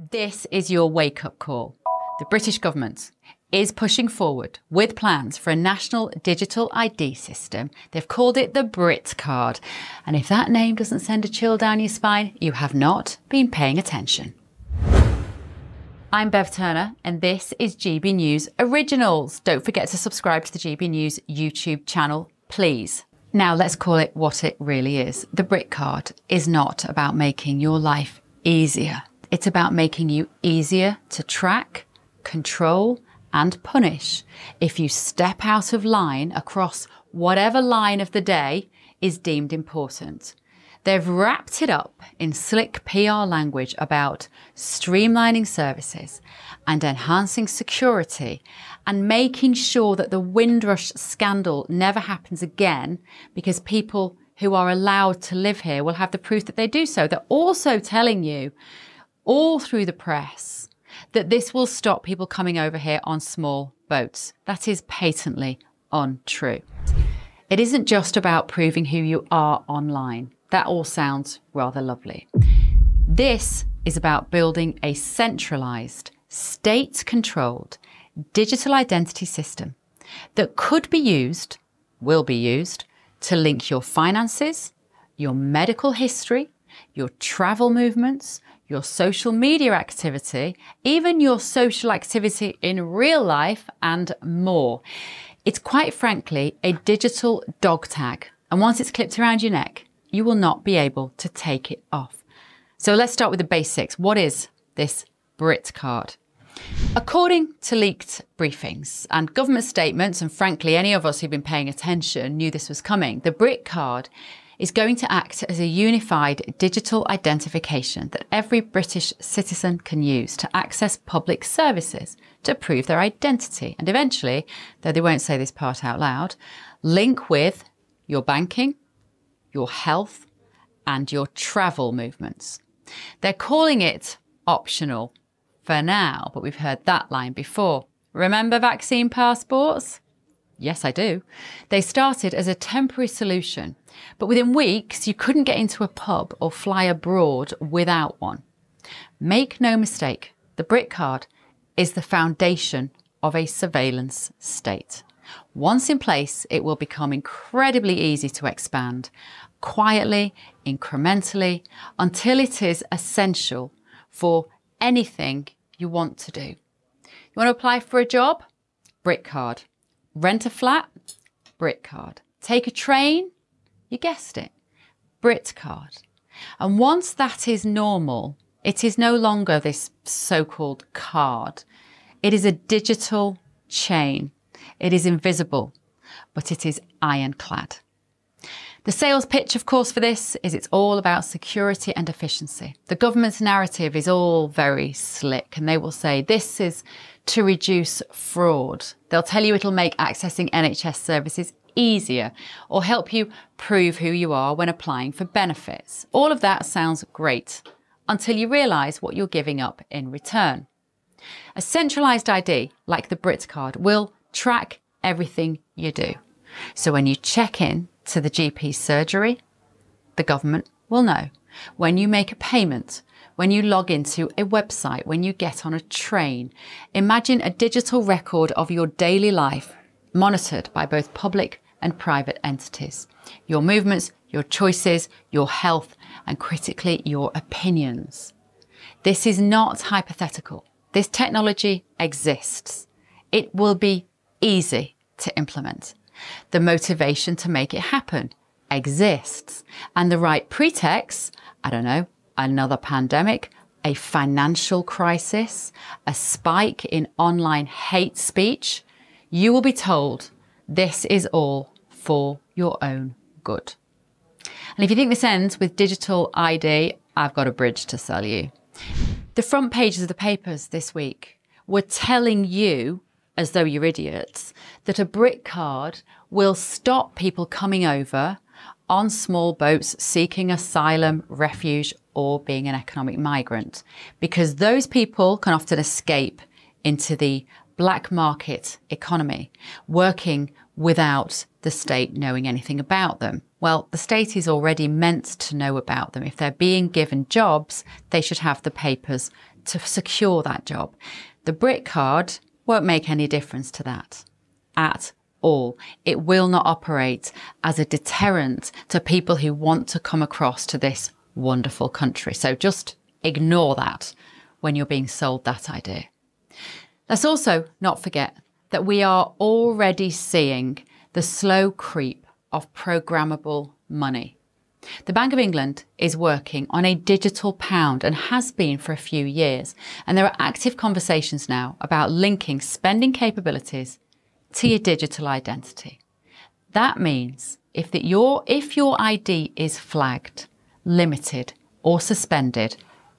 This is your wake-up call. The British government is pushing forward with plans for a national digital ID system. They've called it the Brit Card. And if that name doesn't send a chill down your spine, you have not been paying attention. I'm Bev Turner and this is GB News Originals. Don't forget to subscribe to the GB News YouTube channel, please. Now let's call it what it really is. The Brit Card is not about making your life easier. It's about making you easier to track, control, and punish if you step out of line across whatever line of the day is deemed important. They've wrapped it up in slick PR language about streamlining services and enhancing security and making sure that the Windrush scandal never happens again because people who are allowed to live here will have the proof that they do so. They're also telling you all through the press that this will stop people coming over here on small boats. That is patently untrue. It isn't just about proving who you are online. That all sounds rather lovely. This is about building a centralised, state-controlled digital identity system that could be used, will be used, to link your finances, your medical history, your travel movements, your social media activity, even your social activity in real life and more. It's quite frankly a digital dog tag, and once it's clipped around your neck, you will not be able to take it off. So let's start with the basics. What is this Brit Card? According to leaked briefings and government statements, and frankly any of us who've been paying attention knew this was coming, the Brit Card is going to act as a unified digital identification that every British citizen can use to access public services to prove their identity and eventually, though they won't say this part out loud, link with your banking, your health and your travel movements. They're calling it optional for now, but we've heard that line before. Remember vaccine passports? Yes, I do. They started as a temporary solution, but within weeks, you couldn't get into a pub or fly abroad without one. Make no mistake, the Brit Card is the foundation of a surveillance state. Once in place, it will become incredibly easy to expand, quietly, incrementally, until it is essential for anything you want to do. You want to apply for a job? Brit Card. Rent a flat? Brit Card. Take a train? You guessed it. Brit Card. And once that is normal, it is no longer this so-called card. It is a digital chain. It is invisible, but it is ironclad. The sales pitch, of course, for this is it's all about security and efficiency. The government's narrative is all very slick and they will say this is to reduce fraud. They'll tell you it'll make accessing NHS services easier or help you prove who you are when applying for benefits. All of that sounds great until you realise what you're giving up in return. A centralised ID like the Brit Card will track everything you do. So when you check in to the GP surgery, the government will know. When you make a payment, when you log into a website, when you get on a train, imagine a digital record of your daily life monitored by both public and private entities. Your movements, your choices, your health, and critically, your opinions. This is not hypothetical. This technology exists. It will be easy to implement. The motivation to make it happen exists. And the right pretext, I don't know, another pandemic, a financial crisis, a spike in online hate speech, you will be told this is all for your own good. And if you think this ends with digital ID, I've got a bridge to sell you. The front pages of the papers this week were telling you, as though you're idiots, that a Brit Card will stop people coming over on small boats seeking asylum, refuge, or being an economic migrant, because those people can often escape into the black market economy, working without the state knowing anything about them. Well, the state is already meant to know about them. If they're being given jobs, they should have the papers to secure that job. The Brit Card won't make any difference to that at all. It will not operate as a deterrent to people who want to come across to this wonderful country. So just ignore that when you're being sold that idea. Let's also not forget that we are already seeing the slow creep of programmable money. The Bank of England is working on a digital pound and has been for a few years. And there are active conversations now about linking spending capabilities to your digital identity. That means if your ID is flagged, limited or suspended,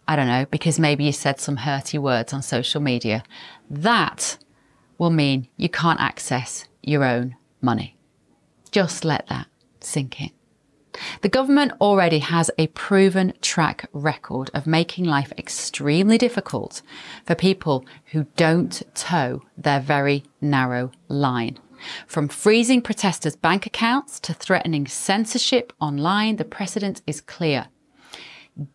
I don't know, because maybe you said some hurty words on social media, that will mean you can't access your own money. Just let that sink in. The government already has a proven track record of making life extremely difficult for people who don't toe their very narrow line. From freezing protesters' bank accounts to threatening censorship online, the precedent is clear.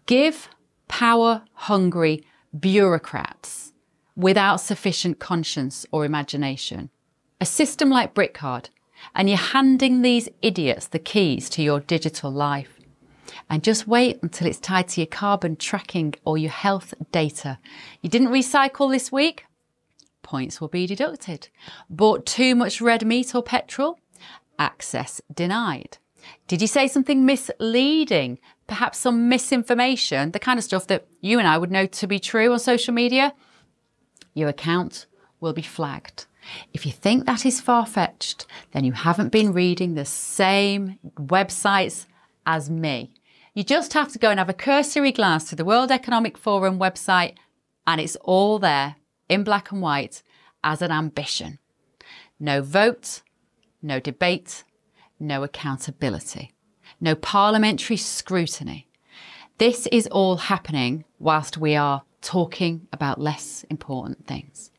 Give power-hungry bureaucrats without sufficient conscience or imagination a system like Brit Card, and you're handing these idiots the keys to your digital life. And just wait until it's tied to your carbon tracking or your health data. You didn't recycle this week? Points will be deducted. Bought too much red meat or petrol? Access denied. Did you say something misleading? Perhaps some misinformation, the kind of stuff that you and I would know to be true on social media? Your account will be flagged. If you think that is far-fetched, then you haven't been reading the same websites as me. You just have to go and have a cursory glance to the World Economic Forum website, and it's all there in black and white as an ambition. No vote, no debate, no accountability, no parliamentary scrutiny. This is all happening whilst we are talking about less important things.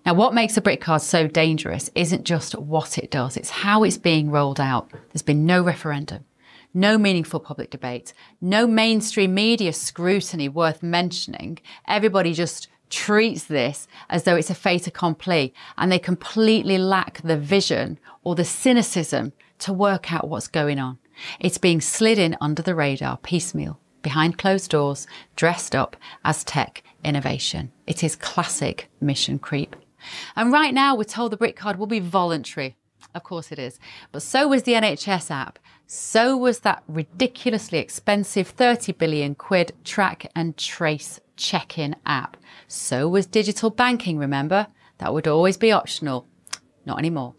Now, what makes the Brit Card so dangerous isn't just what it does, it's how it's being rolled out. There's been no referendum, no meaningful public debate, no mainstream media scrutiny worth mentioning. Everybody just treats this as though it's a fait accompli, and they completely lack the vision or the cynicism to work out what's going on. It's being slid in under the radar, piecemeal, behind closed doors, dressed up as tech innovation. It is classic mission creep. And right now we're told the Brit Card will be voluntary. Of course it is. But so was the NHS app. So was that ridiculously expensive 30 billion quid track and trace check-in app. So was digital banking, remember? That would always be optional. Not anymore.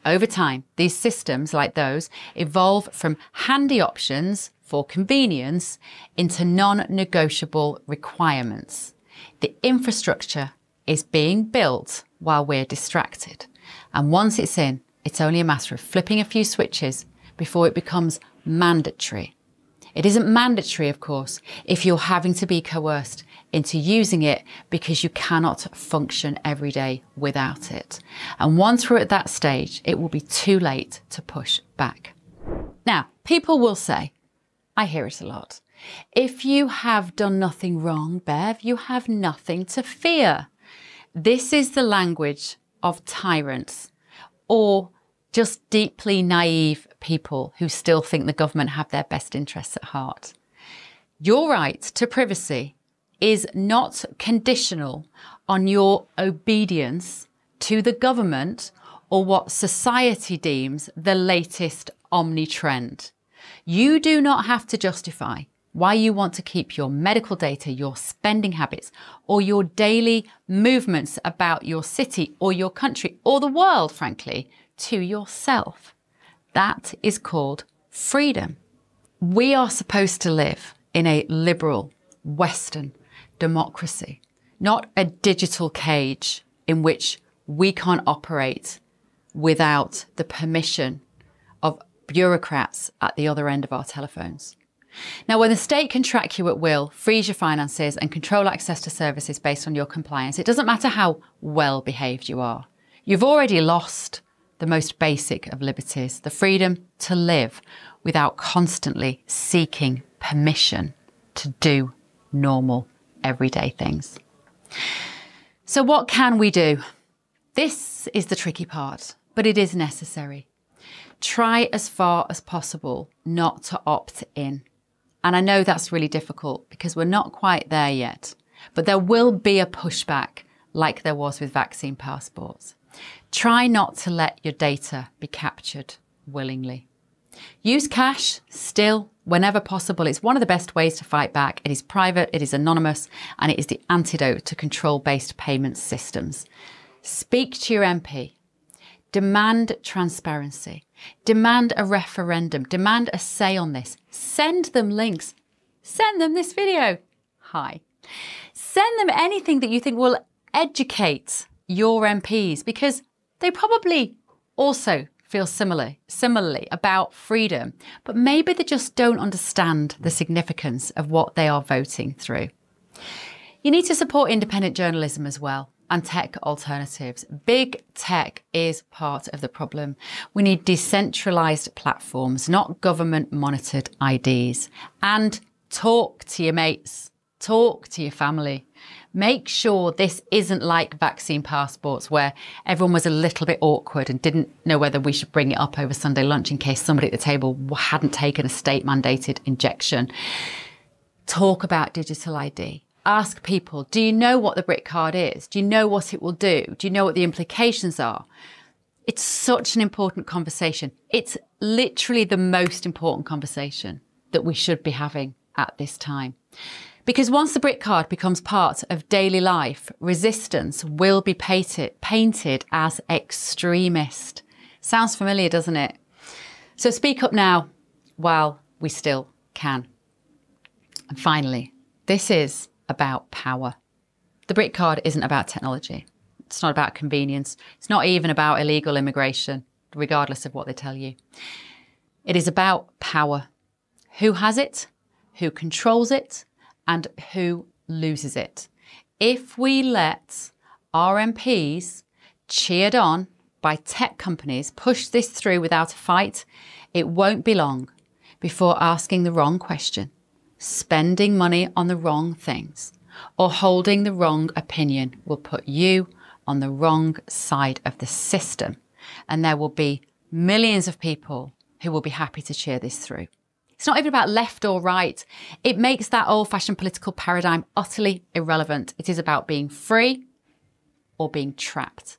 Over time, these systems like those evolve from handy options for convenience into non-negotiable requirements. The infrastructure is being built while we're distracted. And once it's in, it's only a matter of flipping a few switches before it becomes mandatory. It isn't mandatory, of course, if you're having to be coerced into using it because you cannot function every day without it. And once we're at that stage, it will be too late to push back. Now, people will say, I hear it a lot, if you have done nothing wrong, Bev, you have nothing to fear. This is the language of tyrants or just deeply naive people who still think the government have their best interests at heart. Your right to privacy is not conditional on your obedience to the government or what society deems the latest omni-trend. You do not have to justify why you want to keep your medical data, your spending habits, or your daily movements about your city or your country or the world, frankly, to yourself. That is called freedom. We are supposed to live in a liberal, Western democracy, not a digital cage in which we can't operate without the permission of bureaucrats at the other end of our telephones. Now, when the state can track you at will, freeze your finances and control access to services based on your compliance, it doesn't matter how well behaved you are. You've already lost the most basic of liberties, the freedom to live without constantly seeking permission to do normal, everyday things. So what can we do? This is the tricky part, but it is necessary. Try as far as possible not to opt in. And I know that's really difficult because we're not quite there yet, but there will be a pushback like there was with vaccine passports. Try not to let your data be captured willingly. Use cash still whenever possible. It's one of the best ways to fight back. It is private, it is anonymous, and it is the antidote to control-based payment systems. Speak to your MP. Demand transparency. Demand a referendum. Demand a say on this. Send them links. Send them this video. Hi. Send them anything that you think will educate your MPs, because they probably also feel similarly about freedom, but maybe they just don't understand the significance of what they are voting through. You need to support independent journalism as well, and tech alternatives. Big tech is part of the problem. We need decentralized platforms, not government monitored IDs. And talk to your mates, talk to your family. Make sure this isn't like vaccine passports where everyone was a little bit awkward and didn't know whether we should bring it up over Sunday lunch in case somebody at the table hadn't taken a state mandated injection. Talk about digital ID. Ask people, do you know what the Brit Card is? Do you know what it will do? Do you know what the implications are? It's such an important conversation. It's literally the most important conversation that we should be having at this time. Because once the Brit Card becomes part of daily life, resistance will be painted as extremist. Sounds familiar, doesn't it? So speak up now while we still can. And finally, this is about power. The Brit Card isn't about technology. It's not about convenience. It's not even about illegal immigration, regardless of what they tell you. It is about power. Who has it? Who controls it? And who loses it? If we let our MPs, cheered on by tech companies, push this through without a fight, it won't be long before asking the wrong question, spending money on the wrong things, or holding the wrong opinion will put you on the wrong side of the system. And there will be millions of people who will be happy to cheer this through. It's not even about left or right. It makes that old-fashioned political paradigm utterly irrelevant. It is about being free or being trapped.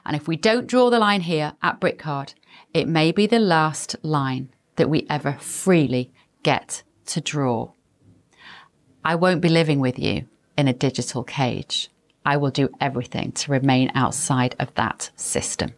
And if we don't draw the line here at Brit Card, it may be the last line that we ever freely get to draw. I won't be living with you in a digital cage. I will do everything to remain outside of that system.